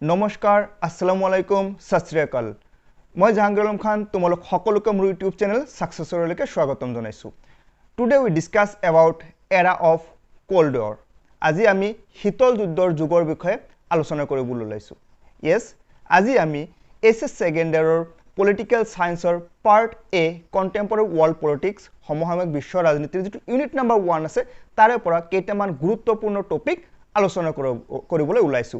নমস্কাৰ আসসালামু আলাইকুম সত শ্ৰী আকাল মই জাহাংগীৰ আলম খান তোমালোক সকলোকে মোৰ ইউটিউব চেনেল সাকসেছৰলৈকে স্বাগতম জনাইছো টুডে উই ডিসকাস এবাউট এৰা অফ কোল্ড ওয়াৰ আজি আমি শীতল যুদ্ধৰ যুগৰ বিষয়ে আলোচনা কৰিবলৈ ওলাইছো ইয়েস আজি আমি এছএছ সেকেন্ড ইয়াৰৰ পলিটিক্যাল সায়েন্সৰ পাৰ্ট এ কন্টেম্পৰাৰী ওয়াৰ্ল্ড পলিটিক্স সমসাময়িক বিশ্ব ৰাজনীতিৰ যেটো ইউনিট নম্বৰ 1 আছে তাৰে পৰা কেইটামান গুৰুত্বপূৰ্ণ টপিক আলোচনা কৰিবলৈ ওলাইছো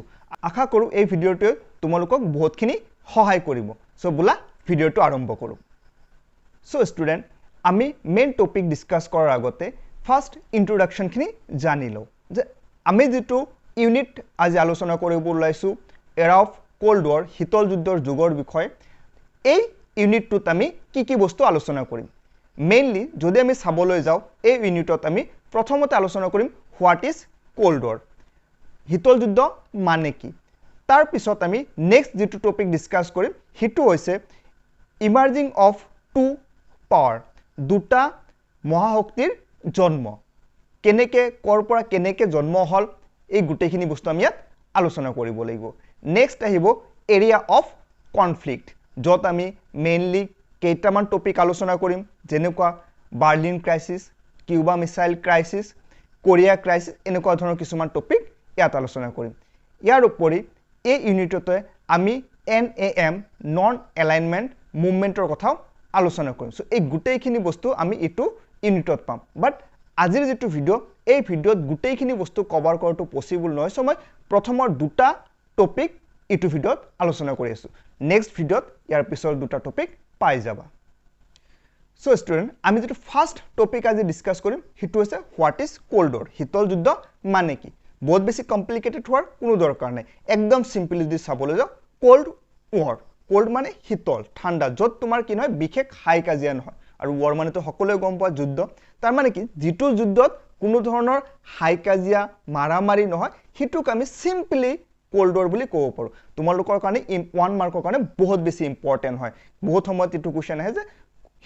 আশা কৰো এই ভিডিওটো তোমালোকক বহুতখিনি সহায় কৰিব সো বুলা ভিডিওটো আৰম্ভ কৰো সো স্টুডেন্ট আমি মেইন টপিক ডিসকাস কৰাৰ আগতে ফাৰ্স্ট ইন্ট্ৰোডাকশন খিনি জানি লও যে আমি যেটো ইউনিট আজি আলোচনা কৰিব ওলাইছো এৰা অফ কোল্ড ওয়াৰ শীতল যুদ্ধৰ যুগৰ বিষয়ে এই ইউনিটটোত আমি কি বস্তু আলোচনা কৰিম মেইনলি যদি আমি চাবলৈ যাও এই ইউনিটত আমি প্ৰথমতে আলোচনা কৰিম হোৱাট ইজ কোল্ড ওয়াৰ শীতল যুদ্ধ মানে কি তাৰ পিছত আমি নেক্সট যেটো টপিক ডিসকাস কৰিম হিটো হৈছে ইমাৰ্জিং অফ টু পাৱাৰ দুটা মহাশক্তিৰ জন্ম কেনেকে কৰপৰা কেনেকে জন্ম হল এই গুটেখিনি বস্তু আমি ইয়াত আলোচনা কৰিব লাগিব নেক্সট আহিব এৰিয়া অফ কনফ্লিক্ট যত আমি মেইনলি কেইটামান টপিক আলোচনা কৰিম যেনেকুৱা Berlin crisis Cuba missile crisis Korea crisis এনেকুৱা ধৰণৰ কিছুমান টপিক ইয়াত আলোচনা কৰিম ইয়াৰ উপৰি এই ইউনিটতে আমি NAM নন এলাইনমেন্ট মুভমেন্টৰ কথাও আলোচনা কৰিম সো এই গুটেইখিনি বস্তু আমি ইটো ইউনিটত পাম বাট আজিৰ যেটো ভিডিও এই ভিডিওত গুটেইখিনি বস্তু কভাৰ কৰাটো পসিবল নহয় সো মই প্ৰথমৰ দুটা টপিক ইটো ভিডিওত আলোচনা কৰি আছো নেক্সট ভিডিওত ইয়াৰ পিছৰ দুটা টপিক পাই যাবা সো স্টুডেন্ট আমি যেটো ফাৰ্স্ট টপিক আজি ডিসকাস কৰিম হিটো হৈছে হোৱাট ইজ কোল্ড ওয়াৰ শীতল যুদ্ধ মানে কি বহুত বেছি কমপ্লিকেটেড হোৱাৰ কোনো দৰকাৰ নাই একদম সিম্পলি যদি চাবলৈ যাও কোল্ড ওয়াৰ কোল্ড মানে শীতল ঠাণ্ডা যত তোমাৰ কি নহয় বিশেষ হাই কাজিয়া নহয় আৰু ওয়াৰ মানে তো সকলোৱে গম পোৱা যুদ্ধ তাৰ মানে কি যেটো যুদ্ধত কোনো ধৰণৰ হাই কাজিয়া মাৰামাৰি নহয় হিটোক আমি সিম্পলি কোল্ড ওয়াৰ বুলি ক'ব পাৰো তোমালোকৰ কাৰণে 1 মাৰ্কৰ কাৰণে বহুত বেছি ইম্পৰ্টেন্ট হয় বহুত সময়ত এটো কোৱেশ্চন আহে যে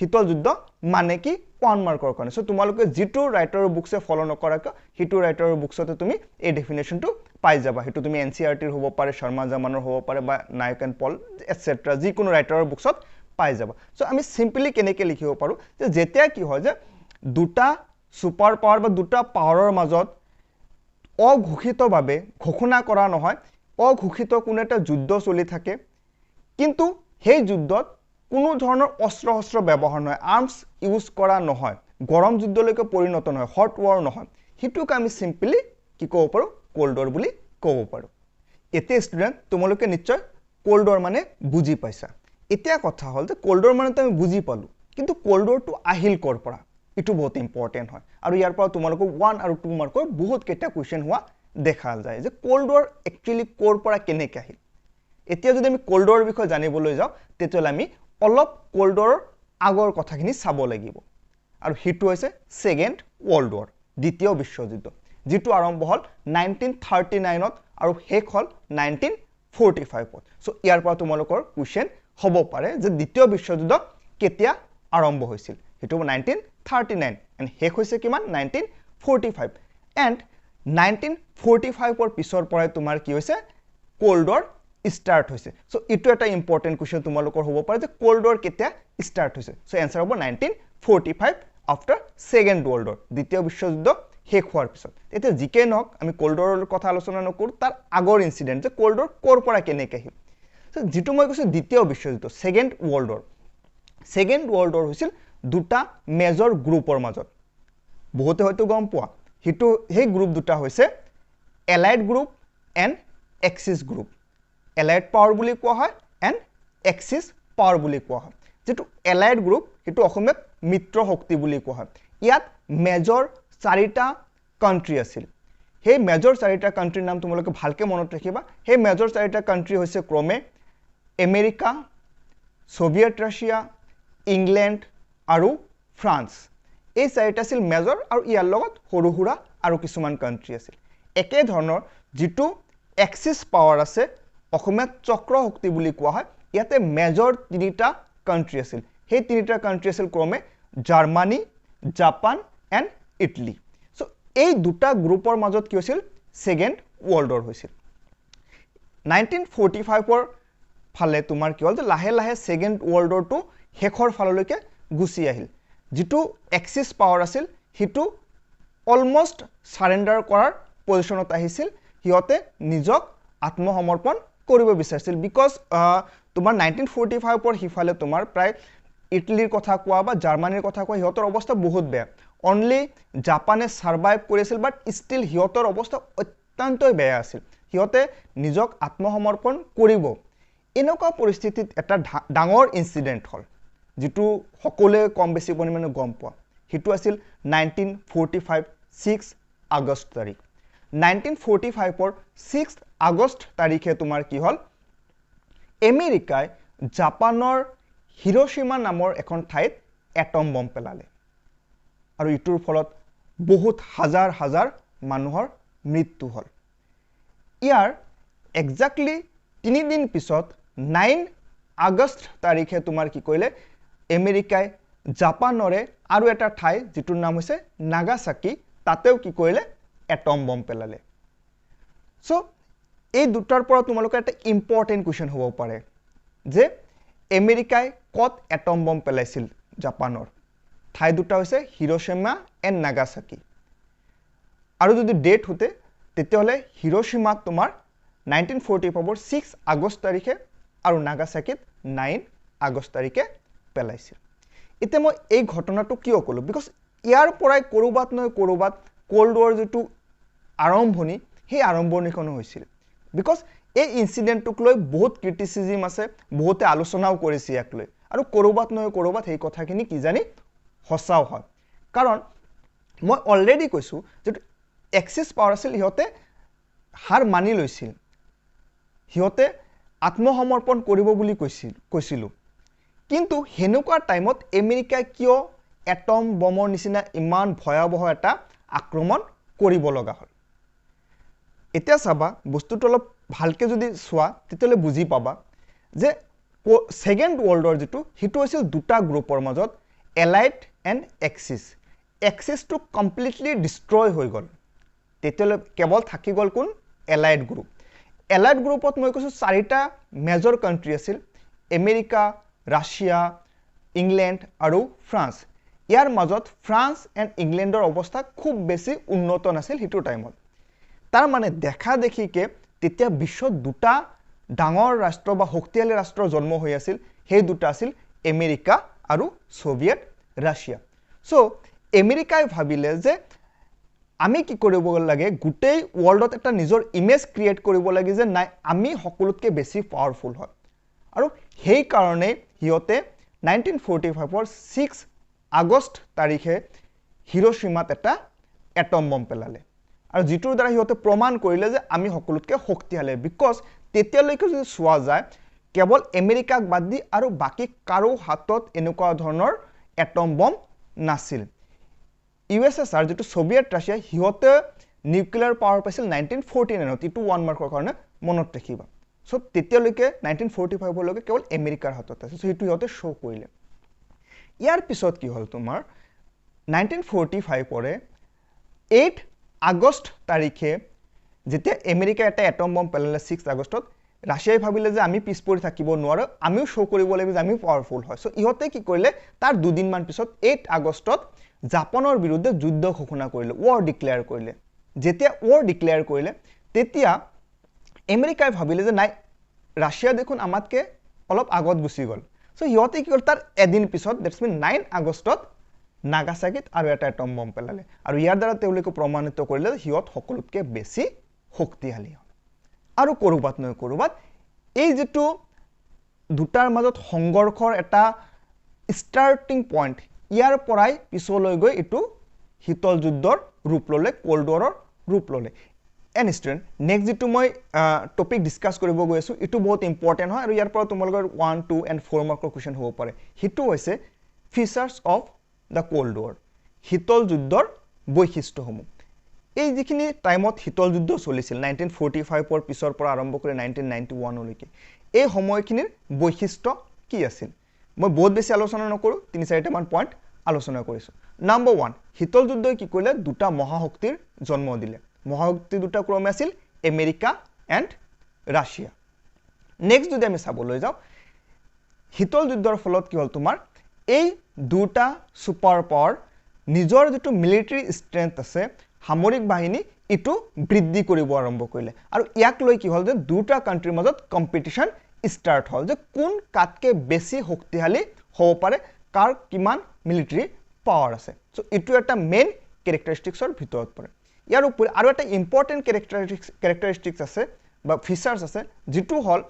শীতল যুদ্ধ মানে কি 1 মাৰ্কৰ কাৰণে সো তোমালোকে যেটো ৰাইটাৰৰ বুকছে ফলো নকৰাক হিটো ৰাইটাৰৰ বুকছতে তুমি এই ডেফিনেশনটো পাই যাবা হিটো তুমি এনসিআৰটিৰ হ'ব পাৰে শৰ্মা জামানৰ হ'ব পাৰে বা নায়ক এণ্ড পল এটসেট্ৰা যি কোনো ৰাইটাৰৰ বুকছত পাই যাবা সো আমি সিম্পলি কেনেকে লিখিব পাৰো যে যেতিয়া কি হয় যে দুটা সুপাৰ পাৱাৰ বা দুটা পাৱাৰৰ মাজত অঘোষিতভাৱে ঘোষণা কৰা নহয় অঘোষিত কোনো এটা যুদ্ধ চলি থাকে কিন্তু সেই যুদ্ধত কোনো ধৰণৰ অস্ত্ৰ ব্যৱহাৰ নহয় আৰ্মস ইউজ কৰা নহয় গৰম যুদ্ধলৈকে পৰিণত নহয় হট ওয়াৰ নহয় হিটোক আমি সিম্পলি কি ক'ব পাৰো কোল্ড ওয়াৰ বুলি ক'ব পাৰো এতিয়া স্টুডেন্ট তোমালোকে নিশ্চয় কোল্ড ওয়াৰ মানে বুজি পাইছা এতিয়া কথা হল যে কোল্ড ওয়াৰ মানে আমি বুজি পালো কিন্তু কোল্ড ওয়াৰটো আহিল কৰ পৰা ইটো বহুত ইম্পৰ্টেন্ট হয় আৰু ইয়াৰ পৰা তোমালোক 1 আৰু 2 মাৰ্কৰ বহুত কেইটা কোৱেশ্চন হোৱা দেখা যায় যে কোল্ড ওয়াৰ একচুয়ালি কৰ পৰা কেনেকে আহিল এতিয়া যদি আমি কোল্ড ওয়াৰৰ বিষয়ে জানিবলৈ যাও তেতিয়ালে আমি অলপ কোল্ড ওয়াৰৰ আগৰ কথাখিনি চাব লাগিব আৰু হিটো হৈছে সেকেন্ড ওয়াৰ্ল্ড ওয়াৰ দ্বিতীয় বিশ্বযুদ্ধ যেটো আৰম্ভ হল 1939 ত আৰু শেষ হল 1945 ত সো ইয়াৰ পৰা তোমালোকৰ কোৱেশ্চন হ'ব পাৰে যে দ্বিতীয় বিশ্বযুদ্ধ কেতিয়া আৰম্ভ হৈছিল হিটো 1939 এণ্ড শেষ হৈছে কিমান 1945 এণ্ড 1945 ৰ পিছৰ পৰাই তোমাৰ কি হৈছে কোল্ড ওয়াৰ স্টাৰ্ট হৈছে সো ইটো এটা ইম্পৰ্টেন্ট কোৱেশ্চন তোমালোকৰ হ'ব পাৰে যে কোল্ড ওয়াৰ কেতিয়া স্টাৰ্ট হৈছে সো এনসাৰ হ'ব 1945 আফটাৰ সেকেন্ড ওয়াৰ্ল্ড ওয়াৰ দ্বিতীয় বিশ্বযুদ্ধ শেষ হোৱাৰ পিছত এতিয়া জিকে নহক আমি কোল্ড ওয়াৰৰ কথা আলোচনা নকৰো তাৰ আগৰ ইনসিডেন্ট যে কোল্ড ওয়াৰ কৰ পৰা কেনেকে আহিল সো যেটো মই কৈছো দ্বিতীয় বিশ্বযুদ্ধ সেকেন্ড ওয়াৰ্ল্ড ওয়াৰ হৈছিল দুটা মেজৰ গ্ৰুপৰ মাজত বহুতে হয়তো গম পোৱা হিটো সেই গ্ৰুপ দুটা হৈছে allied group and axis group allied power বুলি কোৱা হয় এণ্ড এক্সিস পাৱাৰ বুলি কোৱা হয় যেটো এলাইড গ্ৰুপ হিটো অসমত মিত্ৰ শক্তি বুলি কোৱা হয় ইয়াত মেজৰ 4টা কান্ট্ৰি আছিল সেই মেজৰ 4টা কান্ট্ৰিৰ নাম তোমালোকে ভালকে মনত ৰাখিবা সেই মেজৰ 4টা কান্ট্ৰি হৈছে ক্ৰমে আমেৰিকা সোভিয়েট ৰাছিয়া ইংল্যান্ড আৰু ফ্ৰান্স এই 4টা আছিল মেজৰ আৰু ইয়াৰ লগত হৰুহুৰা আৰু কিছুমান কান্ট্ৰি আছিল একে ধৰণৰ যেটো এক্সিস পাৱাৰ আছে অসমত চক্ৰ শক্তি বুলি কোৱা হয় ইয়াতে মেজৰ 3টা কান্ট্ৰি আছিল সেই 3টা কান্ট্ৰি আছিল ক্ৰমে Germany Japan and Italy so এই দুটা গ্ৰুপৰ মাজত কি হৈছিল সেকেন্ড ওয়াৰ্ল্ড ওয়াৰ হৈছিল 1945 ফালে তোমাৰ কি হ'ল যে লাহে লাহে সেকেন্ড ওয়াৰ্ল্ড ওয়াৰটো শেষৰ ফাললৈকে গুচি আহিল যেটো এক্সিস পাৱাৰ আছিল হিটো অলমোস্ট সাৰেন্ডাৰ কৰাৰ পজিশনত আহিছিল হিয়তে নিজক আত্মসমৰ্পণ কৰিব বিচাৰিছিল বিকজ তোমাৰ 1945 পৰ হিফালে তোমাৰ প্ৰায় ইটালীৰ কথা কোৱা বা জাৰ্মানীৰ কথা কোৱা হিয়তৰ অৱস্থা বহুত বেয়া অনলি জাপানে সাৰ্ভাইভ কৰিছিল বাট ষ্টিল হিয়তৰ অৱস্থা অত্যন্তই বেয়া আছিল হিয়তে নিজক আত্মসমৰ্পণ কৰিব এনেকুৱা পৰিস্থিতিত এটা ডাঙৰ ইনসিডেন্ট হল যেটো সকলোৱে কম বেছি পৰিমাণে গম পোৱা হিটো আছিল 1945 6 আগষ্ট তাৰিখ 1945 ৰ 6 আগষ্ট তাৰিখে তোমাৰ কি হল আমেৰিকাই জাপানৰ হিৰোশিমা নামৰ এখন ঠাইত এটম বম পেলালে আৰু ইটোৰ ফলত বহুত হাজাৰ হাজাৰ মানুহৰ মৃত্যু হল ইয়াৰ এক্সাক্টলি 3 দিন পিছত 9 আগষ্ট তাৰিখে তোমাৰ কি কইলে আমেৰিকাই জাপানৰে আৰু এটা ঠাই যেটোৰ নাম হৈছে নাগাসাকি তাতেও কি কইলে এটম বম পেলালে সো এই দুটাৰ পৰা তোমালোকৰ এটা ইম্পৰ্টেন্ট কোৱেশ্চন হ'ব পাৰে যে আমেৰিকাই কত এটম বম পেলাইছিল জাপানৰ ঠাই দুটা হৈছে হিৰোশিমা এণ্ড নাগাসাকি আৰু যদি ডেট হতে তেতিয়াহলে হিৰোশিমা তোমাৰ 1945 6 আগষ্ট তাৰিখে আৰু নাগাসাকিত 9 আগষ্ট তাৰিখে পেলাইছিল এতিয়া মই এই ঘটনাটো কিয় কলো বিকজ ইয়াৰ পৰাই কৰবাত নহয় কৰবাত কোল্ড ওয়াৰ যেটো আৰম্ভণি সেই আৰম্ভণিখন হৈছিল বিকজ এই ইনসিডেন্টক লৈ বহুত ক্ৰিটিসিজম আছে বহুতে আলোচনাও কৰিছে ইয়াক লৈ আৰু কৰবাত নহয় কৰবাত এই কথাখিনি কি জানি হসাও হয় কাৰণ মই অলৰেডি কৈছো যে এক্সিস পাৱাৰ আছিল হিয়তে হাৰ মানি লৈছিল হিয়তে আত্মসমৰ্পণ কৰিব বুলি কৈছিল কিন্তু হেনুকা টাইমত আমেৰিকাই কিয় এটম বমৰ নিচিনা ইমান ভয়াবহ এটা আক্ৰমণ কৰিব লগা হল এতিয়া চাবা বস্তুটো অলপ ভালকে যদি সোৱা তেতিয়ালে বুজি পাবা যে সেকেন্ড ওয়াৰ্ল্ড ওয়াৰ যেটো হিটো আছিল দুটা গ্ৰুপৰ মাজত allied and axis to completely destroy হৈ গল তেতিয়ালে কেৱল থাকি গল কোন এলাইড গ্ৰুপত মই কৈছো চাৰিটা মেজৰ কান্ট্ৰি আছিল আমেৰিকা ৰাছিয়া ইংল্যান্ড আৰু ফ্ৰান্স ইয়াৰ মাজত ফ্ৰান্স এণ্ড ইংল্যান্ডৰ অৱস্থা খুব বেছি উন্নত নাছিল হিটো টাইমত তাৰ মানে দেখা দেখিকে তেতিয়া বিশ্বত দুটা ডাঙৰ ৰাষ্ট্ৰ বা শক্তিশালী ৰাষ্ট্ৰৰ জন্ম হৈ আছিল সেই দুটা আছিল আমেৰিকা আৰু সোভিয়েট ৰাছিয়া সো আমেৰিকাই ভাবিলে যে আমি কি কৰিব লাগে গুটেই ওয়াৰ্ল্ডত এটা নিজৰ ইমেজ ক্ৰিয়েট কৰিব লাগে যে নাই আমি সকলোতকৈ বেছি পাৱাৰফুল হয় আৰু সেই কাৰণে হিয়তে 1945 ৰ 6 আগষ্ট তাৰিখে হিৰোশিমাত এটা এটম বম পেলালে আৰু যেটোৰ দ্বাৰা হিয়তে প্ৰমাণ কৰিলে যে আমি সকলোতকৈ শক্তিশালী বিকজ তেতিয়ালৈকে যদি সোৱা যায় কেৱল আমেৰিকাক বাদ দি আৰু বাকি কাৰো হাতত এনেকুৱা ধৰণৰ এটম বম নাছিল ইউএসএসআৰ যেটো সোভিয়েট ৰাছিয়া হিয়তে নিউক্লিয়াৰ পাৱাৰ পাইছিল 1949 ইটো 1 মাৰ্কৰ কাৰণে মনত ৰাখিবা সো তেতিয়ালৈকে 1945 লৈকে কেৱল আমেৰিকাৰ হাতত আছিল সো হিটো হিয়তে শো কৰিলে ইয়াৰ পিছত কি হল তোমাৰ 1945 পৰে 8 আগষ্ট তাৰিখে যেতিয়া আমেৰিকা এটা এটম বম পেলালে 6 আগষ্টত ৰাছিয়াই ভাবিলে যে আমি পিছ পৰি থাকিব নোৱাৰো আমিও শো কৰিব লাগিব যে আমি পাৱাৰফুল হয় সো ইহতে কি কৰিলে তাৰ দুদিন মান পিছত 8 আগষ্টত জাপানৰ বিৰুদ্ধে যুদ্ধ ঘোষণা কৰিলে ওয়াৰ ডিক্লেয়াৰ কৰিলে যেতিয়া ওয়াৰ ডিক্লেয়াৰ কৰিলে তেতিয়া আমেৰিকাই ভাবিলে যে নাই ৰাছিয়া দেখোন আমাতকে অলপ আগত গুচি গল সো ইহতে কি কৰিলে তাৰ এদিন পিছত দ্যাটস মিন 9 আগষ্টত নাগাসাকিত আৰু এটা এটম বম পেলালে আৰু ইয়াৰ দ্বাৰা তেওঁলোকে প্ৰমাণিত কৰিলে যে হিয়ত সকলোতকৈ বেছি শক্তিশালী হয় আৰু কৰবাত নহয় কৰবাত এই যেটো দুটাৰ মাজত সংঘৰ্ষৰ এটা ষ্টাৰ্টিং পইণ্ট ইয়াৰ পৰাই পিছলৈ গৈ ইটো শীতল যুদ্ধৰ ৰূপ ললে কোল্ড ওয়াৰৰ ৰূপ ললে এণ্ড ষ্টুডেণ্ট নেক্সট যেটো মই টপিক ডিসকাস কৰিব গৈ আছো ইটো বহুত ইম্পৰ্টেন্ট হয় আৰু ইয়াৰ পৰা তোমালোকৰ 1 2 এণ্ড 4 মাৰ্কৰ কোৱেশ্চন হ'ব পাৰে হিটো হৈছে ফিচাৰ্স অফ দ্য কোল্ড ওয়াৰ শীতল যুদ্ধৰ বৈশিষ্ট্যসমূহ এই যিখিনি টাইমত শীতল যুদ্ধ চলিছিল 1945 ৰ পিছৰ পৰা আৰম্ভ কৰি 1991 লৈকে এই সময়খিনিৰ বৈশিষ্ট্য কি আছিল মই বহুত বেছি আলোচনা নকৰো 3-4টা মান পইণ্ট আলোচনা কৰিছো নাম্বাৰ 1 শীতল যুদ্ধই কি কৰিলে দুটা মহাশক্তিৰ জন্ম দিলে মহাশক্তি দুটা ক্ৰমে আছিল আমেৰিকা এণ্ড ৰাছিয়া নেক্সট যদি আমি চাবলৈ যাওঁ শীতল যুদ্ধৰ ফলত কি হ'ল তোমাৰ এই দুটা সুপাৰ পাৱাৰ নিজৰ যেটো মিলিটাৰী ষ্ট্ৰেংথ আছে সামৰিক বাহিনী ইটো বৃদ্ধি কৰিব আৰম্ভ কৰিলে আৰু ইয়াক লৈ কি হ'ল যে দুটা কান্ট্ৰিৰ মাজত কম্পিটিশন ষ্টাৰ্ট হ'ল যে কোন কাটকে বেছি শক্তিশালী হ'ব পাৰে কাৰ কিমান মিলিটাৰী পাৱাৰ আছে সো ইটো এটা মেইন ক্যাৰেক্টাৰিষ্টিক্সৰ ভিতৰত পৰে ইয়াৰ উপৰি আৰু এটা ইম্পৰ্টেন্ট ক্যাৰেক্টাৰিষ্টিক্স আছে বা ফিচাৰ্স আছে যেটো হ'ল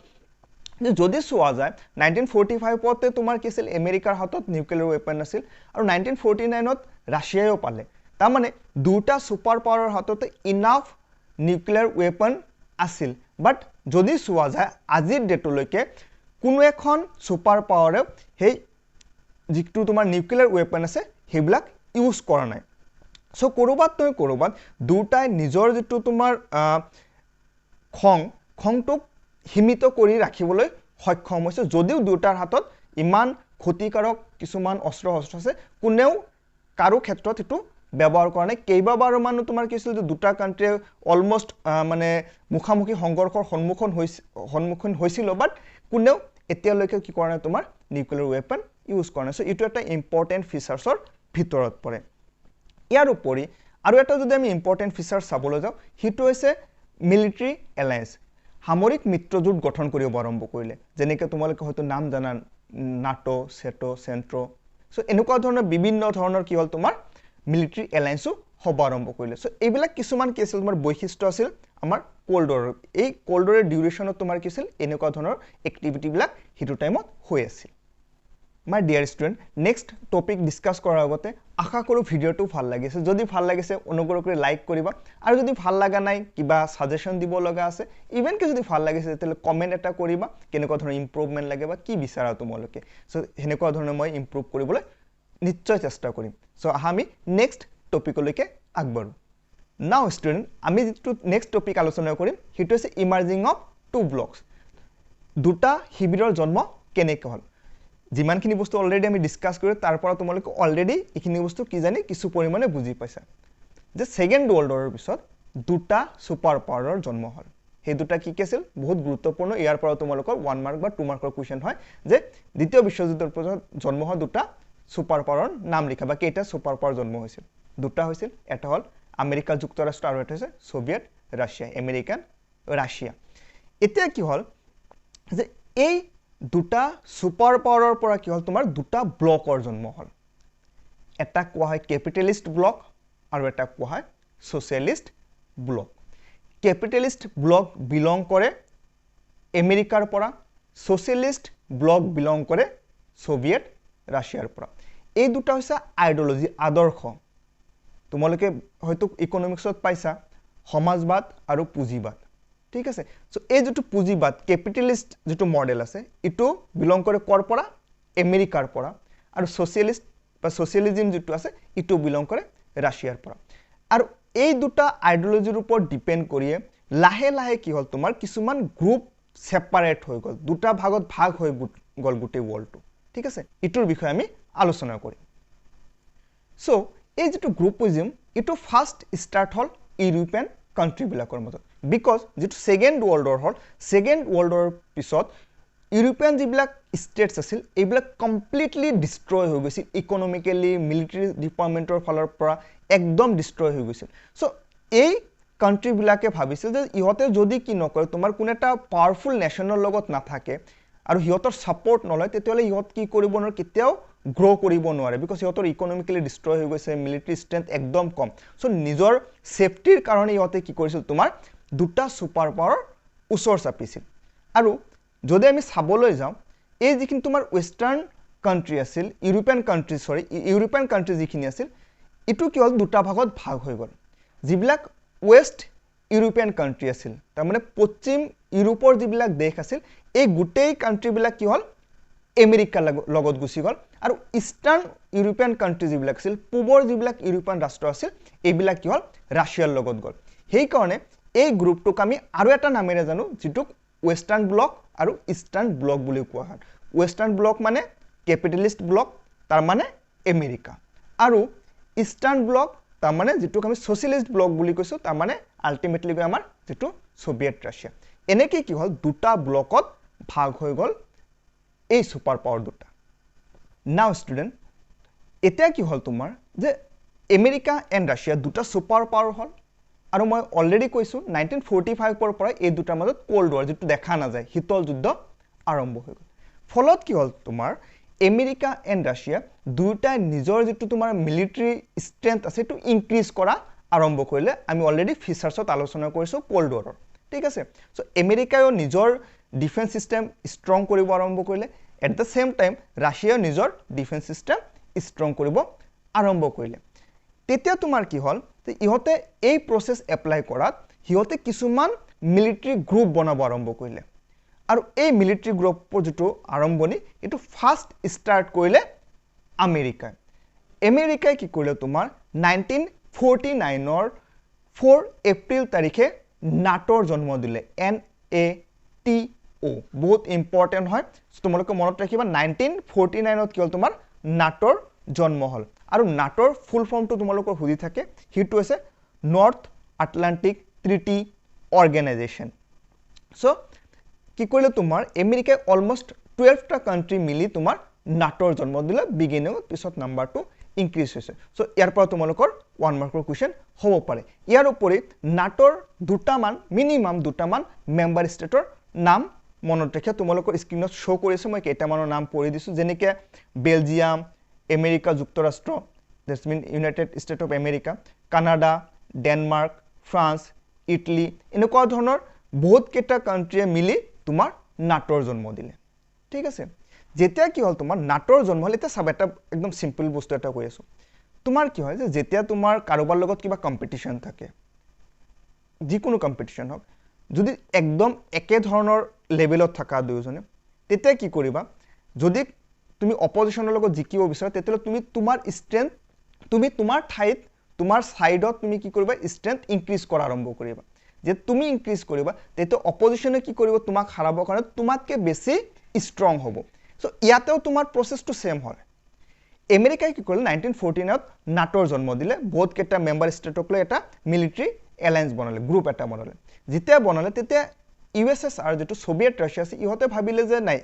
যে যদি চোৱা যায় 1945 পতে তোমাৰ কি আছিল আমেৰিকাৰ হাতত নিউক্লিয়াৰ ওয়েপন আছিল আৰু 1949ত ৰাছিয়াও পালে তাৰ মানে দুটা সুপাৰ পাৱাৰৰ হাততে ইনাফ নিউক্লিয়াৰ ওয়েপন আছিল বাট যদি চোৱা যায় আজিৰ ডেটলৈকে কোনো এখন সুপাৰ পাৱাৰে সেই যিটো তোমাৰ নিউক্লিয়াৰ ওয়েপন আছে হেবিলাক ইউজ কৰা নাই সো কৰবাত দুটাই নিজৰ যেটো তোমাৰ খংটোক সীমিত কৰি ৰাখিবলৈ সক্ষম হৈছে যদিও দুটাৰ হাতত ইমান ক্ষতিকাৰক কিছুমান অস্ত্ৰ আছে কোনেও কাৰো ক্ষেত্ৰত এটো ব্যৱহাৰ কৰা নাই কেইবাবাৰ মানুহ তোমাৰ কি আছিল যে দুটা কান্ট্ৰি অলমোস্ট মানে মুখামুখি সংঘৰ্ষৰ সন্মুখীন হৈছিল বাট কোনেও এতিয়ালৈকে কি কৰা নাই তোমাৰ নিউক্লিয়াৰ ওয়েপন ইউজ কৰা নাই সো ইটো এটা ইম্পৰ্টেন্ট ফিচাৰ্সৰ ভিতৰত পৰে ইয়াৰ উপৰি আৰু এটা যদি আমি ইম্পৰ্টেন্ট ফিচাৰ চাবলৈ যাওঁ হিটো হৈছে মিলিটাৰী এলায়েন্স সামৰিক মিত্ৰজোঁট গঠন কৰিব আৰম্ভ কৰিলে যেনেকৈ তোমালোকে হয়তো নাম জানা নাটো সেটো সেন্ট্ৰো সো এনেকুৱা ধৰণৰ বিভিন্ন ধৰণৰ কি হ'ল তোমাৰ মিলিটাৰী এলায়েন্সও হ'ব আৰম্ভ কৰিলে সো এইবিলাক কিছুমান কি আছিল তোমাৰ বৈশিষ্ট্য আছিল আমাৰ কোল্ড ওয়াৰ এই কোল্ড ওয়াৰৰ ডিউৰেশ্যনত তোমাৰ কি আছিল এনেকুৱা ধৰণৰ এক্টিভিটি বিলাক হিটো টাইমত হৈ আছিল My dear student, next topic discuss কৰাৰ আগতে আশা কৰো ভিডিওটো ভাল লাগিছে যদি ভাল লাগিছে অনুগ্ৰহ কৰি লাইক কৰিবা আৰু যদি ভাল লাগা নাই কিবা সাজেশন দিব লগা আছে ইভেন কি যদি ভাল লাগিছে তেলে কমেন্ট এটা কৰিবা কেনেকুৱা ধৰণৰ ইমপ্ৰুভমেন্ট লাগে বা কি বিচাৰা তোমালোকে সো হেনেকুৱা ধৰণৰ মই ইমপ্ৰুভ কৰিবলৈ নিশ্চয় চেষ্টা কৰিম সো আমি নেক্সট টপিকলৈকে আগবাঢ়ো নাও ষ্টুডেন্ট আমি যেটো নেক্সট টপিক আলোচনা কৰিম হিটো হৈছে ইমাৰ্জিং অফ টু ব্লকস দুটা শিবিৰৰ জন্ম কেনেকৈ হ'ল যিমানখিনি বস্তু অলৰেডি আমি ডিসকাস কৰি তাৰ পৰা তোমালোকে অলৰেডি ইখিনি বস্তু কি জানি কিছু পৰিমাণে বুজি পাইছা যে সেকেন্ড ওয়াৰ্ল্ড ওয়াৰৰ পিছত দুটা সুপাৰ পাৱাৰৰ জন্ম হ'ল হে দুটা কি আছিল বহুত গুৰুত্বপূৰ্ণ ইয়াৰ পৰা তোমালোকৰ 1 মাৰ্ক বা 2 মাৰ্কৰ কোৱেশ্চন হয় যে দ্বিতীয় বিশ্বযুদ্ধৰ পিছত জন্ম হোৱা দুটা সুপাৰ পাৱাৰৰ নাম লিখা বা কেইটা সুপাৰ পাৱাৰ জন্ম হৈছিল দুটা হৈছিল এটা হ'ল আমেৰিকা যুক্তৰাষ্ট্ৰ আৰু এটা হৈছে সোভিয়েট ৰাছিয়া আমেৰিকান ৰাছিয়া এতিয়া কি হ'ল যে এই দুটা সুপাৰ পাৱাৰৰ পৰা কি হ'ল তোমাৰ দুটা ব্লকৰ জন্ম হ'ল এটা কোৱা হয় ক্যাপিটালিষ্ট ব্লক আৰু এটা কোৱা হয় সোশ্যালিষ্ট ব্লক ক্যাপিটালিষ্ট ব্লক বিলং কৰে আমেৰিকাৰ পৰা সোশ্যালিষ্ট ব্লক বিলং কৰে সোভিয়েট ৰাছিয়াৰ পৰা এই দুটা হৈছে আইডিওলজি আদৰ্শ তোমালোকে হয়তো ইকোনমিক্সত পাইছা সমাজবাদ আৰু পুঁজিবাদ ঠিক আছে সো এই যেটো পুঁজিবাদ ক্যাপিটালিষ্ট যেটো মডেল আছে ইটো বিলং কৰে কৰ পৰা আমেৰিকাৰ পৰা আৰু সোশ্যালিষ্ট বা সোশ্যালিজম যেটো আছে ইটো বিলং কৰে ৰাছিয়াৰ পৰা আৰু এই দুটা আইডিওলজিৰ ওপৰত ডিপেন্ড কৰিয়ে লাহে লাহে কি হ'ল তোমাৰ কিছুমান গ্ৰুপ সেপাৰেট হৈ গ'ল দুটা ভাগত ভাগ হৈ গ'ল গুটে ওয়াৰ্ল্ডটো ঠিক আছে ইটোৰ বিষয়ে আমি আলোচনা কৰিম সো এই যেটো গ্ৰুপিজম ইটো ফাৰ্স্ট স্টাৰ্ট হ'ল ইউৰোপিয়ান কান্ট্ৰি বিলাকৰ মাজত because যেটো সেকেন্ড ওয়াৰ্ল্ড ওয়াৰ হ'ল সেকেন্ড ওয়াৰ্ল্ড ওয়াৰৰ পিছত ইউৰোপিয়ান যিবিলাক ষ্টেটস আছিল এইবিলাক কমপ্লিটলি ডিস্ট্ৰয় হৈ গৈছিল ইকোনমিক্যালি মিলিটাৰী ডিপাৰ্টমেন্টৰ ফালৰ পৰা একদম ডিস্ট্ৰয় হৈ গৈছিল সো এই কান্ট্ৰি বিলাকে ভাবিছিল যে ইহতে যদি কি নকৰে তোমাৰ কোন এটা পাৱাৰফুল নেশনৰ লগত নাথাকে আৰু হিয়তৰ সাপোৰ্ট নলয় তেতিয়ালে ইহত কি কৰিব নোৱাৰে কেতিয়াও গ্ৰো কৰিব নোৱাৰে বিকজ ইহতৰ ইকোনমিক্যালি ডিস্ট্ৰয় হৈ গৈছে মিলিটাৰী ষ্ট্ৰেংথ একদম কম সো নিজৰ সেফটিৰ কাৰণে ইহতে কি কৰিছিল তোমাৰ দুটা সুপাৰ পাৱাৰ উছৰ চাপিছিল আৰু যদি আমি চাবলৈ যাওঁ এই যিখিনি তোমাৰ ওয়েস্টাৰ্ণ কান্ট্ৰি আছিল ইউৰোপিয়ান কান্ট্ৰি যিখিনি আছিল ইটো কি হ'ল দুটা ভাগত ভাগ হৈ গ'ল যিবিলাক ওয়েস্ট ইউৰোপিয়ান কান্ট্ৰি আছিল তাৰ মানে পশ্চিম ইউৰোপৰ যিবিলাক দেশ আছিল এই গুটেই কান্ট্ৰি বিলাক কি হ'ল আমেৰিকাৰ লগত গুছি গ'ল আৰু ইষ্টাৰ্ণ ইউৰোপিয়ান কান্ট্ৰি যিবিলাক আছিল পূবৰ যিবিলাক ইউৰোপিয়ান ৰাষ্ট্ৰ আছিল এইবিলাক কি হ'ল ৰাছিয়াৰ লগত গ'ল সেই কাৰণে এই গ্ৰুপটোক আমি আৰু এটা নামেৰে জানো যেটোক ওয়েস্টাৰ্ণ ব্লক আৰু ইষ্টাৰ্ণ ব্লক বুলি কোৱা হয় ওয়েস্টাৰ্ণ ব্লক মানে ক্যাপিটালিষ্ট ব্লক তাৰ মানে আমেৰিকা আৰু ইষ্টাৰ্ণ ব্লক তাৰ মানে যেটোক আমি সোশ্যালিষ্ট ব্লক বুলি কৈছো তাৰ মানে আলটিমেটলি আমাৰ যেটো সোভিয়েট ৰাছিয়া এনেকৈ কি হ'ল দুটা ব্লকত ভাগ হৈ গ'ল এই সুপাৰ পাৱাৰ দুটা নাও ষ্টুডেণ্ট এতিয়া কি হ'ল তোমাৰ যে আমেৰিকা এণ্ড ৰাছিয়া দুটা সুপাৰ পাৱাৰ হ'ল আৰু মই অলৰেডি কৈছোঁ 1945 পৰা এই দুটাৰ মাজত কোল্ড ৱাৰ যেটো দেখা নাযায় শীতল যুদ্ধ আৰম্ভ হৈ গ'ল ফলত কি হ'ল তোমাৰ আমেৰিকা এণ্ড ৰাছিয়া দুটাই নিজৰ যেটো তোমাৰ মিলিটাৰী ষ্ট্ৰেংথ আছে সেইটো ইনক্ৰিজ কৰা আৰম্ভ কৰিলে আমি অলৰেডি ফিচাৰ্ছত আলোচনা কৰিছোঁ কোল্ড ৱাৰৰ ঠিক আছে সো আমেৰিকায়ো নিজৰ ডিফেন্স সিস্টেম ষ্ট্ৰং কৰিব আৰম্ভ কৰিলে এট দ্য সেম টাইম ৰাছিয়াও নিজৰ ডিফেন্স সিস্টেম ষ্ট্ৰং কৰিব আৰম্ভ কৰিলে তেতিয়া তোমাৰ কি হ'ল যে ইহতে এই প্ৰসেস এপ্লাই কৰাত হিহতে কিছুমান মিলিটাৰী গ্ৰুপ বনাব আৰম্ভ কৰিলে আৰু এই মিলিটাৰী গ্ৰুপৰ যেটো আৰম্ভণি এটো ফাৰ্স্ট স্টাৰ্ট কৰিলে আমেৰিকাই কি কৰিলে তোমাৰ 1949 ৰ 4 এপ্ৰিল তাৰিখে নাটোৰ জন্ম দিলে NATO বহুত ইম্পৰ্টেন্ট হয় তোমালোকে মনত ৰাখিবা 1949 ত কি হ'ল তোমাৰ নাটোৰ জন্ম হল আৰু নাটোৰ ফুল ফৰ্মটো তোমালোকৰ হুদি থাকে হিটো আছে north Atlantic treaty organisation so কি কৰিলে তোমাৰ আমেৰিকাই অলমোস্ট 12টা কান্ট্ৰি মিলি তোমাৰ নাটোৰ জন্ম দিলে বিগিনিং পিছত নাম্বাৰটো ইনক্ৰিজ হৈছে সো ইয়াৰ পৰা তোমালোকৰ 1 মাৰ্কৰ কোৱেশ্চন হ'ব পাৰে ইয়াৰ উপৰি নাটোৰ দুটামান মিনিমাম দুটামান মেম্বাৰ ষ্টেটৰ নাম মনত ৰাখা তোমালোকৰ স্ক্ৰিনত শো কৰিছে মই কেইটামানৰ নাম পঢ়ি দিছো যেনেকৈ বেলজিয়াম আমেৰিকা যুক্তৰাষ্ট্ৰ that's mean United state of America Canada Denmark France Italy এনেকুৱা ধৰণৰ বহুত কেইটা কান্ট্ৰিয়ে মিলি তোমাৰ নাটোৰ জন্ম দিলে ঠিক আছে যেতিয়া কি হল তোমাৰ নাটোৰ জন্ম হল এটা সব এটা একদম সিম্পল বস্তু এটা কৈ আছো তোমাৰ কি হয় যে যেতিয়া তোমাৰ কাৰোবাৰ লগত কিবা কম্পিটিশন থাকে যিকোনো কম্পিটিশন হক যদি একদম একে ধৰণৰ লেভেলত থাকা দুজনে তেতিয়া কি কৰিবা যদি তুমি অপজিশনৰ লগত জিকিব বিচাৰা তেতিয়া তুমি তোমাৰ ষ্ট্ৰেংথ তুমি তোমাৰ ঠাইত তোমাৰ সাইডত তুমি কি কৰিবা ষ্ট্ৰেংথ ইনক্ৰিজ কৰা আৰম্ভ কৰিবা যে তুমি ইনক্ৰিজ কৰিবা তেতিয়া অপজিশনে কি কৰিব তোমাক হাৰাবৰ কাৰণে তোমাতকে বেছি ষ্ট্ৰং হ'ব সো ইয়াতেও তোমাৰ প্ৰসেসটো সেম হয় আমেৰিকাই কি কৰিলে 1949 ত নাটোৰ জন্ম দিলে বহুত কেইটা মেম্বাৰ ষ্টেটক লৈ এটা মিলিটাৰী এলায়েন্স বনালে গ্ৰুপ এটা বনালে যেতিয়া বনালে তেতিয়া ইউএসএসআৰ যেটো সোভিয়েট ৰাছিয়া আছে ইহতে ভাবিলে যে নাই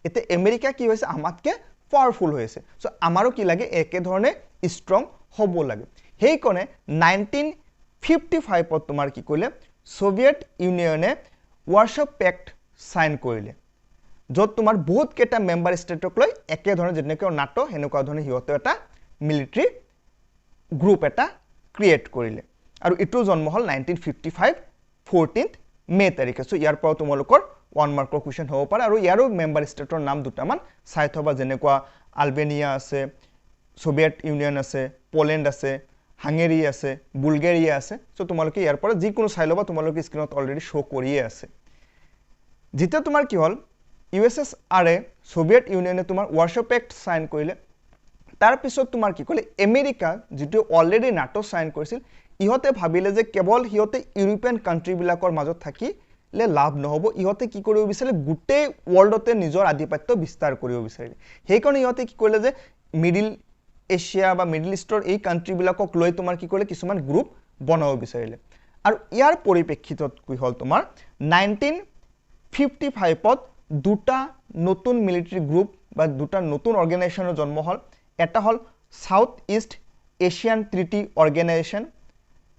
এতে আমেৰিকা কি হৈছে আমাতকে পাৱাৰফুল হৈছে সো আমাৰো কি লাগে একে ধৰণে ষ্ট্ৰং হ'ব লাগে হেই কোনে 1955 ত তোমাৰ কি কৰিলে সোভিয়েট ইউনিয়নে ওয়াৰ্সা পেক্ট সাইন কৰিলে যত তোমাৰ বহুত কেইটা মেম্বাৰ ষ্টেটক লৈ একে ধৰণে যেনেকৈ নাটো হেনেকুৱা ধৰণে হিয়তে এটা মিলিটাৰী গ্ৰুপ এটা ক্ৰিয়েট কৰিলে আৰু ইটো জন্ম হল 1955 14th মে তাৰিখে সো ইয়াৰ পৰা তোমালোকৰ 1 মাৰ্কৰ কোৱেশ্চন হ'ব পাৰে আৰু ইয়াৰো মেম্বাৰ ষ্টেটৰ নাম দুটামান চাই থবা যেনেকুৱা আলবেনিয়া আছে সোভিয়েট ইউনিয়ন আছে পোলেণ্ড আছে হাঙ্গেৰী আছে বুলগেৰিয়া আছে সো তোমালোকে ইয়াৰ পৰা যিকোনো চাই লবা তোমালোকে স্ক্ৰিনত অলৰেডি শো কৰিয়ে আছে যেতিয়া তোমাৰ কি হল ইউএসএসআৰ সোভিয়েট ইউনিয়নে তোমাৰ ওয়াৰ্সা পেক্ট সাইন কৰিলে তাৰ পিছত তোমাৰ কি কৰিলে আমেৰিকা যেটো অলৰেডি নাটো সাইন কৰিছিল ইহতে ভাবিলে যে কেৱল হিয়তে ইউৰোপিয়ান কান্ট্ৰি বিলাকৰ মাজত থাকিলে লাভ নহব ইহতে কি কৰিব বিচাৰিলে গুটে ওয়াৰ্ল্ডতে নিজৰ আধিপত্য বিস্তাৰ কৰিব বিচাৰিলে হেইকণ ইহতে কি কৰিলে যে মিডল এছিয়া বা মিডল ইষ্টৰ এই কান্ট্ৰি বিলাকক লৈ তোমাৰ কি কৰিলে কিছুমান গ্ৰুপ বনাব বিচাৰিলে আৰু ইয়াৰ পৰিপ্ৰেক্ষিতত কি হল তোমাৰ 1955 ত দুটা নতুন মিলিটাৰী গ্ৰুপ বা দুটা নতুন অৰ্গানাইজেচনৰ জন্ম হল এটা হল South East Asian Treaty Organisation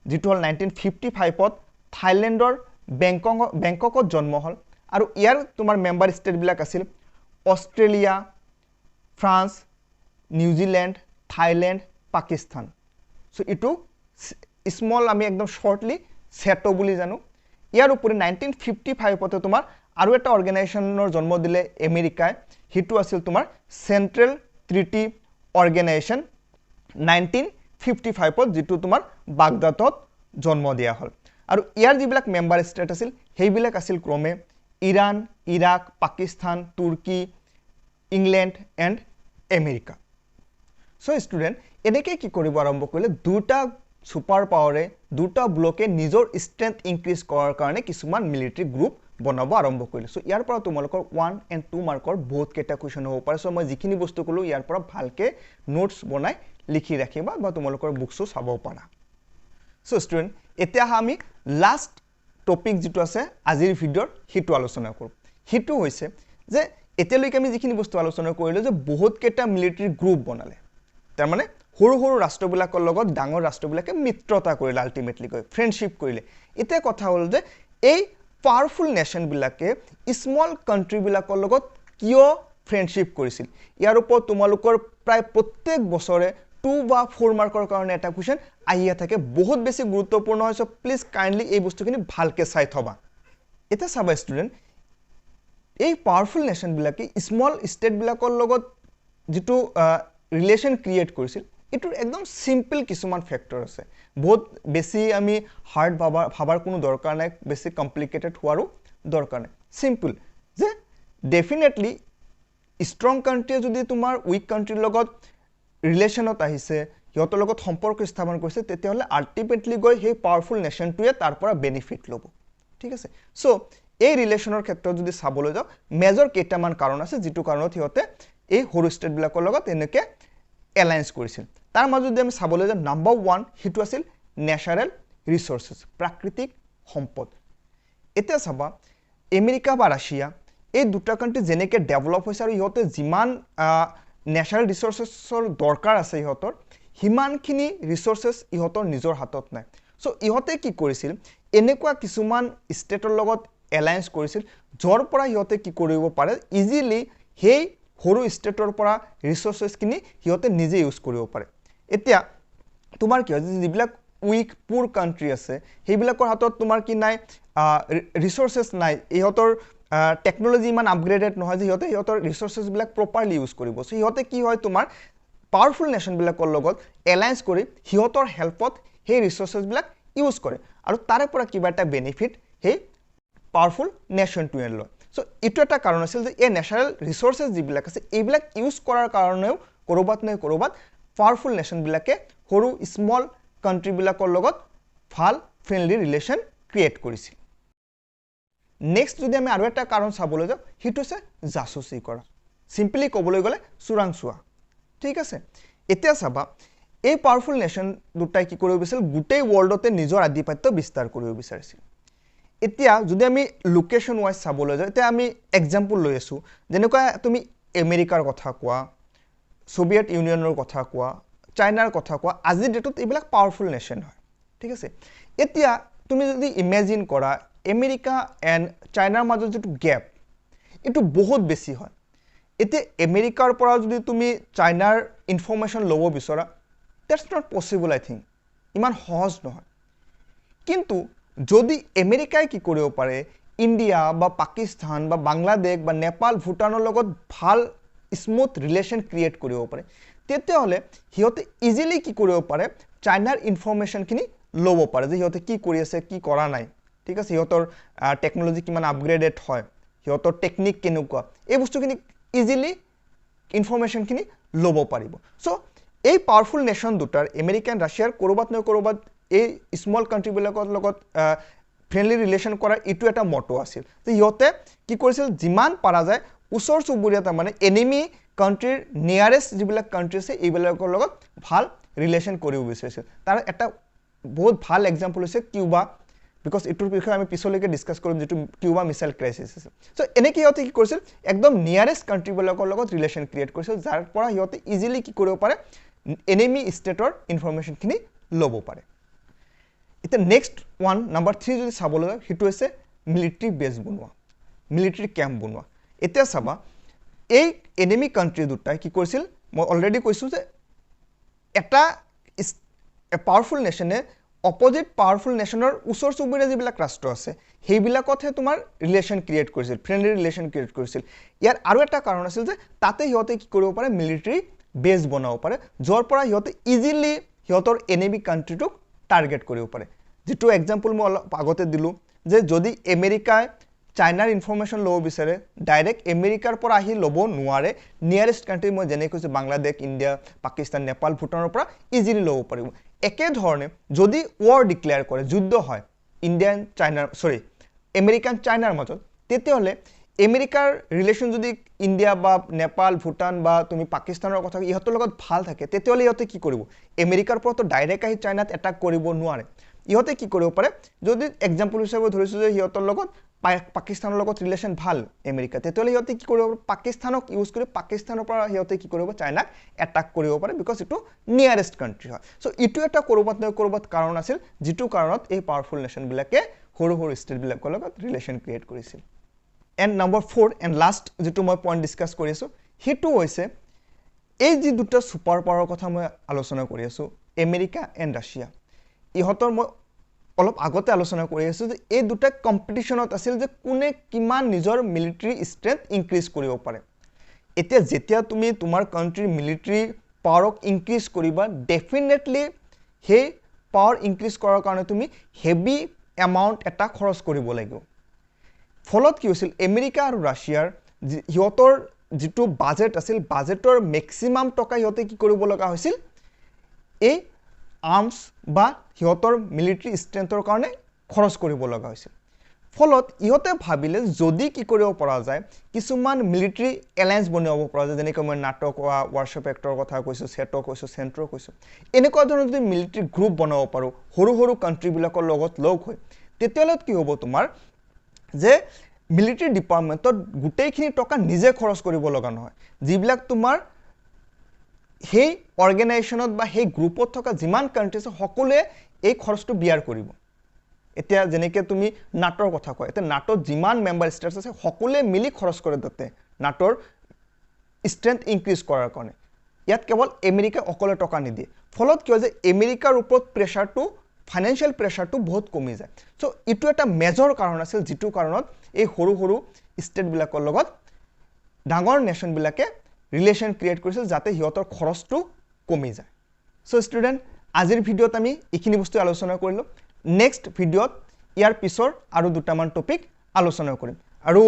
যেটো হল 1955 ত থাইল্যান্ডৰ বেংককত জন্ম হল আৰু ইয়াৰ তোমাৰ মেম্বাৰ ষ্টেট বিলাক আছিল Australia France New Zealand Thailand Pakistan so ইটো স্মল আমি একদম শৰ্টলি সেটো বুলি জানো ইয়াৰ উপৰি 1955 তে তোমাৰ আৰু এটা অৰ্গানাইজেচনৰ জন্ম দিলে আমেৰিকাই হিটো আছিল তোমাৰ সেন্ট্ৰেল ট্ৰিটি অৰ্গানাইজেচন 1955 ত যেটো তোমাৰ বাগদাদত জন্ম দিয়া হল আৰু ইয়াৰ যিবিলাক মেম্বাৰ ষ্টেট আছিল হেইবিলাক আছিল ক্ৰমে Iran Iraq Pakistan Turkey England and America so student এনেকৈ কি কৰিব আৰম্ভ কৰিলে দুটা সুপাৰ পাৱাৰে দুটা ব্লকে নিজৰ ষ্ট্ৰেংথ ইনক্ৰিজ কৰাৰ কাৰণে কিছুমান মিলিটাৰী গ্ৰুপ বনাব আৰম্ভ কৰিলে সো ইয়াৰ পৰা তোমালোকৰ 1 and 2 মাৰ্কৰ বহুত কেইটা কোৱেশ্চন হ'ব পাৰে সো মই যিখিনি বস্তু কলো ইয়াৰ পৰা ভালকে নোটস বনাই লিখি ৰাখিবা বা তোমালোকৰ বুকসো চাব পাৰা সো ষ্টুডেন্ট এতিয়া আমি লাষ্ট টপিক যেটো আছে আজিৰ ভিডিওৰ হিটো আলোচনা কৰো সেইটো হৈছে যে এতিয়ালৈকে আমি যিখিনি বস্তু আলোচনা কৰিলোঁ যে বহুতকেইটা মিলিটাৰী গ্ৰুপ বনালে তাৰমানে সৰু সৰু ৰাষ্ট্ৰবিলাকৰ লগত ডাঙৰ ৰাষ্ট্ৰবিলাকে মিত্ৰতা কৰিলে আল্টিমেটলি গৈ ফ্ৰেণ্ডশ্বিপ কৰিলে এতিয়া কথা হ'ল যে এই পাৱাৰফুল নেশ্যনবিলাকে স্মল কাণ্ট্ৰিবিলাকৰ লগত কিয় ফ্ৰেণ্ডশ্বিপ কৰিছিল ইয়াৰ ওপৰত তোমালোকৰ প্ৰায় প্ৰত্যেক বছৰে 2 বা 4 মাৰ্কৰ কাৰণে এটা কুৱেশ্যন আহিয়ে থাকে বহুত বেছি গুৰুত্বপূৰ্ণ হয় সো প্লিজ কাইণ্ডলি এই বস্তুখিনি ভালকে চাই থবা এটা চাবা ষ্টুডেণ্ট এই পাৱাৰফুল নেশ্যনবিলাকে স্মল ষ্টেটবিলাকৰ লগত যেটো ৰিলেশ্যন ক্ৰিয়েট কৰিছিল এটোৰ একদম সিম্পল কিছুমান ফেক্টৰ আছে বহুত বেছি আমি হাৰ্ড ভাবাৰ কোনো দৰকাৰ নাই বেছি কমপ্লিকেটেড হোৱাৰো দৰকাৰ নাই সিম্পল যে ডেফিনেটলি ষ্ট্ৰং কাণ্ট্ৰিয়ে যদি তোমাৰ উইক কাণ্ট্ৰিৰ লগত ৰিলেশ্যনত আহিছে সিহঁতৰ লগত সম্পৰ্ক স্থাপন কৰিছে তেতিয়াহলে আল্টিমেটলি গৈ সেই পাৱাৰফুল নেশ্যনটোৱে তাৰ পৰা বেনিফিট ল'ব ঠিক আছে সো এই ৰিলেশ্যনৰ ক্ষেত্ৰত যদি চাবলৈ যাও মেজৰ কেইটামান কাৰণ আছে যেটো কাৰণত সিহঁতে এই সৰু ষ্টেটবিলাকৰ লগত এনেকে এলায়েন্স কৰিছিল তাৰ মাজত যদি আমি চাবলৈ যাও নাম্বাৰ 1 হিটো আছিল ন্যাচাৰাল ৰিসোৰ্সেস প্ৰাকৃতিক সম্পদ এতিয়া চাবা আমেৰিকা বা ৰাছিয়া এই দুটা কাণ্ট্ৰি যেনেকে ডেভেলপ হৈছে আৰু ইহঁতে যিমান ন্যাচাৰাল ৰিসোৰ্সেসৰ দৰকাৰ আছে ইহঁতৰ হিমানখিনি ৰিসোৰ্সেস ইহঁতৰ নিজৰ হাতত নাই সো ইহঁতে কি কৰিছিল এনেকুৱা কিছুমান ষ্টেটৰ লগত এলায়েন্স কৰিছিল যৰ পৰা ইহঁতে কি কৰিব পাৰে ইজিলি হেই সৰু ষ্টেটৰ পৰা ৰিসোৰ্সেসখিনি ইহঁতে নিজে ইউজ কৰিব পাৰে এতিয়া তোমাৰ কি হয় যিবিলাক উইক পুৰ কাণ্ট্ৰি আছে হেবিলাকৰ হাতত তোমাৰ কি নাই ৰিসোৰ্সেস নাই ইহঁতৰ টেকনলজি ইমান আপগ্ৰেডেড নহয় যে ইহঁতৰ ৰিসোৰ্সেস বিলাক প্ৰপাৰলি ইউজ কৰিব সো ইহঁতে কি হয় তোমাৰ পাৱাৰফুল নেশ্যনবিলাকৰ লগত এলায়েন্স কৰি ইহঁতৰ হেল্পত সেই ৰিসোৰ্সেস বিলাক ইউজ কৰে আৰু তাৰে পৰা কিবা এটা বেনিফিট সেই পাৱাৰফুল নেশ্যনটোৱে লয় সো ইটো এটা কাৰণ আছিল যে এই ন্যাচাৰাল ৰিসোৰ্সেস যিবিলাক আছে এইবিলাক ইউজ কৰাৰ কাৰণেও কৰবাত পাৱাৰফুল নেশ্যনবিলাকে সৰু স্মল কাণ্ট্ৰিবিলাকৰ লগত ভাল ফ্ৰেণ্ডলি ৰিলেশ্যন ক্ৰিয়েট কৰিছিল নেক্সট যদি আমি আৰু এটা কাৰণ চাবলৈ যাও হিটো আছে জাসুসি কৰা সিম্পলি ক'বলৈ গলে চুৰাংচোৱা ঠিক আছে এতিয়া চাবা এই পাৱাৰফুল নেশ্যন দুটাই কি কৰিব বিচাৰিছিল গোটেই ওয়াৰ্ল্ডতে নিজৰ আধিপত্য বিস্তাৰ কৰিব বিচাৰিছিল এতিয়া যদি আমি লোকেশন ওয়াইজ চাবলৈ যাও এতিয়া আমি এক্সাম্পল লৈ আছো যেনেকুৱা তুমি আমেৰিকাৰ কথা কোৱা সোভিয়েট ইউনিয়নৰ কথা কোৱা চাইনাৰ কথা কোৱা আজি ডেটত এইবিলাক পাৱাৰফুল নেশ্যন হয় ঠিক আছে এতিয়া তুমি যদি ইমেজিন কৰা আমেৰিকা এণ্ড চাইনাৰ মাজত যেটো গ্যাপ এটো বহুত বেছি হয় এতিয়া আমেৰিকাৰ পৰা যদি তুমি চাইনাৰ ইনফৰমেশন ল'ব বিচৰা that's not possible I think ইমান সহজ নহয় কিন্তু যদি আমেৰিকাই কি কৰিব পাৰে ইন্ডিয়া বা পাকিস্তান বা বাংলাদেশ বা নেপাল ভুটানৰ লগত ভাল স্মুথ ৰিলেশ্যন ক্ৰিয়েট কৰিব পাৰে তেতিয়াহলে হিয়তে ইজিলি কি কৰিব পাৰে চাইনাৰ ইনফৰমেশনখিনি ল'ব পাৰে যে হিয়তে কি কৰি আছে কি কৰা নাই ঠিক আছে হিয়তৰ টেকনলজি কিমান আপগ্ৰেডেড হয় হিয়তৰ টেকনিক কেনেকুৱা এই বস্তুখিনি ইজিলি ইনফৰমেশনখিনি ল'ব পাৰিব সো এই পাৱাৰফুল নেশ্যন দুটাৰ আমেৰিকা এণ্ড ৰাছিয়াৰ কৰবাত এই স্মল কাণ্ট্ৰিবিলাকৰ লগত ফ্ৰেণ্ডলি ৰিলেশ্যন কৰাৰ ইটো এটা মটো আছিল যে হিয়তে কি কৰিছিল যিমান পাৰা যায় ওচৰ চুবুৰীয়া তাৰমানে এনিমি কাণ্ট্ৰিৰ নিয়াৰেষ্ট যিবিলাক কাণ্ট্ৰি আছে এইবিলাকৰ লগত ভাল ৰিলেশ্যন কৰিব বিচাৰিছিল তাৰ এটা বহুত ভাল এক্সাম্পল হৈছে কিউবা বিকজ ইটোৰ বিষয়ে আমি পিছলৈকে ডিসকাস কৰিম যেটো কিউবা মিসাইল ক্ৰাইসিস আছে সো এনেকৈ হিয়তে কি কৰিছিল একদম নিয়াৰেষ্ট কাণ্ট্ৰিবিলাকৰ লগত ৰিলেশ্যন ক্ৰিয়েট কৰিছিল যাৰ পৰা হিয়তে ইজিলি কি কৰিব পাৰে এনিমি ষ্টেটৰ ইনফৰমেশনখিনি ল'ব পাৰে এটা নেক্সট ওয়ান নাম্বাৰ 3 যদি চাবলৈ যাও হিটো হৈছে মিলিটাৰী বেজ বনোৱা মিলিটাৰী ক্যাম্প বনোৱা এতিয়া চাবা এই এনিমি কাণ্ট্ৰি দুটাই কি কৰিছিল মই অলৰেডি কৈছো যে এটা পাৱাৰফুল নেশ্যনে অপোজিট পাৱাৰফুল নেশ্যনৰ ওচৰ চুবুৰীয়া যিবিলাক ৰাষ্ট্ৰ আছে সেইবিলাকতহে তোমাৰ ৰিলেশ্যন ক্ৰিয়েট কৰিছিল ফ্ৰেণ্ডলি ৰিলেশ্যন ক্ৰিয়েট কৰিছিল ইয়াৰ আৰু এটা কাৰণ আছিল যে তাতে হিয়তে কি কৰিব পাৰে মিলিটাৰী বেজ বনাব পাৰে যৰ পৰা হিয়তে ইজিলি হিয়তৰ এনিমি কাণ্ট্ৰিটোক টাৰ্গেট কৰিব পাৰে যেটো এক্সাম্পল মই আগতে দিলো যে যদি আমেৰিকাই চাইনাৰ ইনফৰমেশন ল'ব বিচাৰে ডাইৰেক্ট আমেৰিকাৰ পৰা আহি ল'ব নোৱাৰে নিয়াৰেষ্ট কাণ্ট্ৰি মই যেনে কৈছো বাংলাদেশ ইন্ডিয়া পাকিস্তান নেপাল ভুটানৰ পৰা ইজিলি ল'ব পাৰিব একে ধৰণে যদি ওয়াৰ ডিক্লেয়াৰ কৰে যুদ্ধ হয় ইন্ডিয়ান চাইনাৰ আমেৰিকান চাইনাৰ মাজত তেতিয়াহলে আমেৰিকাৰ ৰিলেশ্যন যদি ইন্ডিয়া বা নেপাল ভুটান বা তুমি পাকিস্তানৰ কথা ইহঁতৰ লগত ভাল থাকে তেতিয়াহলে ইহঁতে কি কৰিব আমেৰিকাৰ পৰা তো ডাইৰেক্ট আহি চাইনাত এটাক কৰিব নোৱাৰে ইহঁতে কি কৰিব পাৰে যদি এক্সাম্পল হিচাপে ধৰিছো যে ইহঁতৰ লগত পাকিস্তানৰ লগত ৰিলেশ্যন ভাল আমেৰিকা তেতিয়াহ'লে সিহঁতে কি কৰিব পাকিস্তানক ইউজ কৰি পাকিস্তানৰ পৰা সিহঁতে কি কৰিব চাইনাক এটাক কৰিব পাৰে বিকজ ইটো নিয়াৰেষ্ট কাণ্ট্ৰি হয় সো ইটো এটা কৰবাত কাৰণ আছিল যিটো কাৰণত এই পাৱাৰফুল নেশ্যনবিলাকে সৰু ষ্টেটবিলাকৰ লগত ৰিলেশ্যন ক্ৰিয়েট কৰিছিল এণ্ড নম্বৰ 4 এণ্ড লাষ্ট যিটো মই পইণ্ট ডিছকাছ কৰি আছোঁ সেইটো হৈছে এই যি দুটা ছুপাৰ পাৱাৰৰ কথা মই আলোচনা কৰি আছোঁ আমেৰিকা এণ্ড ৰাছিয়া ইহঁতৰ মই অলপ আগতে আলোচনা কৰি আছোঁ যে এই দুটা কম্পিটিশ্যনত আছিল যে কোনে কিমান নিজৰ মিলিটাৰী ষ্ট্ৰেংথ ইনক্ৰিজ কৰিব পাৰে এতিয়া যেতিয়া তুমি তোমাৰ কাণ্ট্ৰিৰ মিলিটাৰী পাৱাৰক ইনক্ৰিজ কৰিবা ডেফিনেটলি সেই পাৱাৰ ইনক্ৰিজ কৰাৰ কাৰণে তুমি হেভি এমাউণ্ট এটা খৰচ কৰিব লাগিব ফলত কি হৈছিল আমেৰিকা আৰু ৰাছিয়াৰ সিহঁতৰ যিটো বাজেট আছিল বাজেটৰ মেক্সিমাম টকা সিহঁতে কি কৰিব লগা হৈছিল এই আৰ্মছ বা সিহঁতৰ মিলিটাৰী ষ্ট্ৰেংথৰ কাৰণে খৰচ কৰিব লগা হৈছিল ফলত ইহঁতে ভাবিলে যদি কি কৰিব পৰা যায় কিছুমান মিলিটাৰী এলায়েন্স বনাব পৰা যায় যেনেকৈ মই নাটো কোৱা ৱাৰ্ছ পেক্টৰ কথা কৈছোঁ সেটো কৈছোঁ চেণ্ট্ৰ কৈছোঁ এনেকুৱা ধৰণৰ যদি মিলিটাৰী গ্ৰুপ বনাব পাৰোঁ সৰু কাণ্ট্ৰিবিলাকৰ লগত লগ হৈ তেতিয়াহ'লে কি হ'ব তোমাৰ যে মিলিটাৰী ডিপাৰ্টমেণ্টত গোটেইখিনি টকা নিজে খৰচ কৰিব লগা নহয় যিবিলাক তোমাৰ সেই অৰ্গেনাইজেশ্যনত বা সেই গ্ৰুপত থকা যিমান কাণ্ট্ৰি আছে সকলোৱে এই খৰচটো বিয়াৰ কৰিব এতিয়া যেনেকৈ তুমি নাটোৰ কথা কয় এতিয়া নাটোত যিমান মেম্বাৰ ষ্টেটছ আছে সকলোৱে মিলি খৰচ কৰে তাতে নাটোৰ ষ্ট্ৰেংথ ইনক্ৰিজ কৰাৰ কাৰণে ইয়াত কেৱল আমেৰিকাই অকলে টকা নিদিয়ে ফলত কি হয় যে আমেৰিকাৰ ওপৰত প্ৰেছাৰটো ফাইনেন্সিয়েল প্ৰেছাৰটো বহুত কমি যায় সো ইটো এটা মেজৰ কাৰণ আছিল যিটো কাৰণত এই সৰু ষ্টেটবিলাকৰ লগত ডাঙৰ নেশ্যনবিলাকে ৰিলেশ্যন ক্ৰিয়েট কৰিছিল যাতে সিহঁতৰ খৰচটো কমি যায় সো ষ্টুডেণ্ট আজিৰ ভিডিঅ'ত আমি এইখিনি বস্তু আলোচনা কৰিলোঁ নেক্সট ভিডিঅ'ত ইয়াৰ পিছৰ আৰু দুটামান টপিক আলোচনা কৰিম আৰু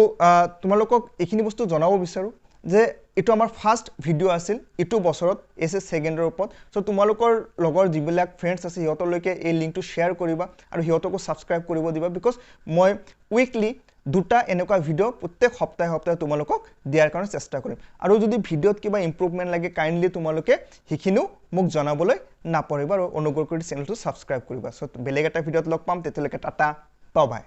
তোমালোকক এইখিনি বস্তু জনাব বিচাৰোঁ যে এইটো আমাৰ ফাৰ্ষ্ট ভিডিঅ' আছিল এইটো বছৰত এছ ছেকেণ্ডৰ ওপৰত সো তোমালোকৰ লগৰ যিবিলাক ফ্ৰেণ্ডছ আছে সিহঁতলৈকে এই লিংকটো শ্বেয়াৰ কৰিবা আৰু সিহঁতকো ছাবস্ক্ৰাইব কৰিব দিবা বিকজ মই উইকলি দুটা এনেকুৱা ভিডিঅ' প্ৰত্যেক সপ্তাহে তোমালোকক দিয়াৰ কাৰণে চেষ্টা কৰিম আৰু যদি ভিডিঅ'ত কিবা ইম্প্ৰুভমেণ্ট লাগে কাইণ্ডলি তোমালোকে সেইখিনিও মোক জনাবলৈ নাপাহৰিবা আৰু অনুগ্ৰহ কৰি চেনেলটো ছাবস্ক্ৰাইব কৰিবা সো বেলেগ এটা ভিডিঅ'ত লগ পাম তেতিয়ালৈকে টাটা বাই